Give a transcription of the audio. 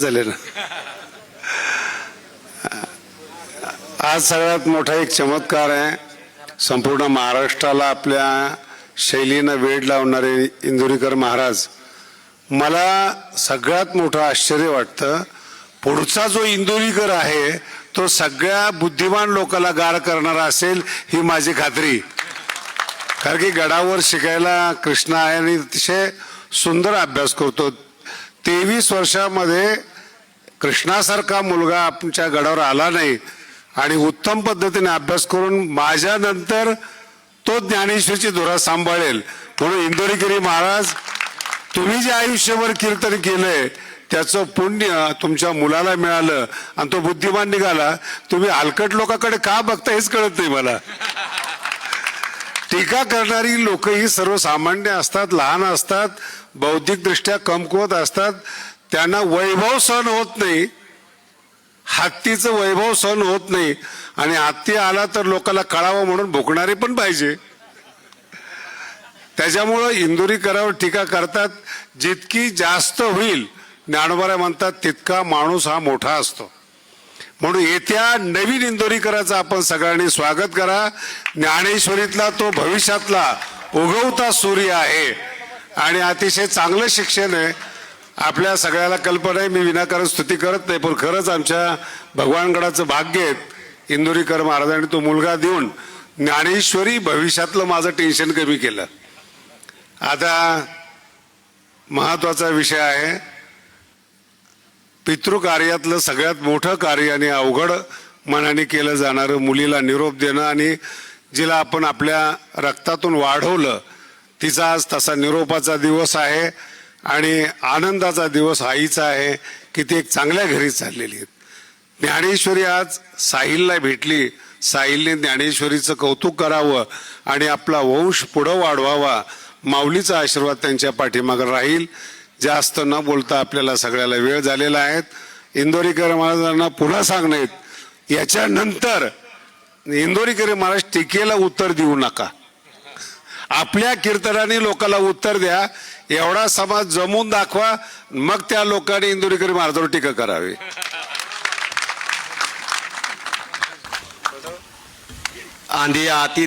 झाले ना. आज सगळ्यात मोठा एक चमत्कार आहे. संपूर्ण महाराष्ट्राला आपल्या शैलीनं वेड लावणारे इंदुरीकर महाराज. मला सगळ्यात मोठं आश्चर्य वाटतं, पुढचा जो इंदुरीकर आहे तो सगळ्या बुद्धिमान लोकांना गार करणारा असेल ही माझी खात्री. कारण की गडावर शिकायला कृष्ण आहे आणि अतिशय सुंदर अभ्यास करतो. 23 वर्षामध्ये कृष्णासारखा मुलगा आमच्या गडावर आला नाही आणि उत्तम पद्धतीने अभ्यास करून माझ्यानंतर तो ज्ञानेश्वरीची धुरा सांभाळेल. म्हणून इंदुरीकरी महाराज, तुम्ही जे आयुष्यभर कीर्तन केलंय त्याचं पुण्य तुमच्या मुलाला मिळालं आणि तो बुद्धिमान निघाला. तुम्ही हलकट लोकांकडे का बघता हेच कळत नाही मला. टीका करणारी लोक ही सर्वसामान्य असतात, लहान असतात, बौद्धिकदृष्ट्या कमकुवत असतात. त्यांना वैभव सहन होत नाही, हत्तीचं वैभव सहन होत नाही आणि हत्ती आला तर लोकांना कळावं म्हणून भुकणारे पण पाहिजे. त्याच्यामुळं इंदुरीकरावर टीका करतात. जितकी जास्त होईल, ज्ञानोबा म्हणतात, तितका माणूस हा मोठा असतो. म्हणून येत्या नवीन इंदुरीकराचं आपण सगळ्यांनी स्वागत करा. ज्ञानेश्वरीतला तो भविष्यातला उगवता सूर्य आहे आणि अतिशय चांगलं शिक्षण आहे. आपल्या सगळ्याला कल्पना आहे, मी विनाकारण स्तुती करत नाही, पण खरंच आमच्या भगवानगडाचं भाग्य आहे इंदुरीकर महाराजांनी तो मुलगा देऊन ज्ञानेश्वरी भविष्यातलं माझं टेन्शन कमी केलं. आता महत्वाचा विषय आहे, पितृकार्यातलं सगळ्यात मोठं कार्य आणि अवघड मनाने केलं जाणारं मुलीला निरोप देणं आणि जिला आपण आपल्या रक्तातून वाढवलं तिचा आज तसा निरोपाचा दिवस आहे आणि आनंदाचा दिवस आईचा आहे की ती एक चांगल्या घरी चाललेली आहे. ज्ञानेश्वरी आज साहिलला भेटली. साहिलने ज्ञानेश्वरीचं कौतुक करावं आणि आपला वंश पुढं वाढवावा. माऊलीचा आशीर्वाद त्यांच्या पाठीमागे राहील. जास्त न बोलता आपल्याला सगळ्याला वेळ झालेला आहे. इंदुरीकर महाराजांना पुन्हा सांगणे, याच्यानंतर इंदुरीकर महाराज टीकेला उत्तर देऊ नका. आपल्या कीर्तनाने लोकांना उत्तर द्या. एवढा समाज जमून दाखवा, मग त्या लोकांनी इंदुरीकर महाराजांवर टीका करावी. आंधी आती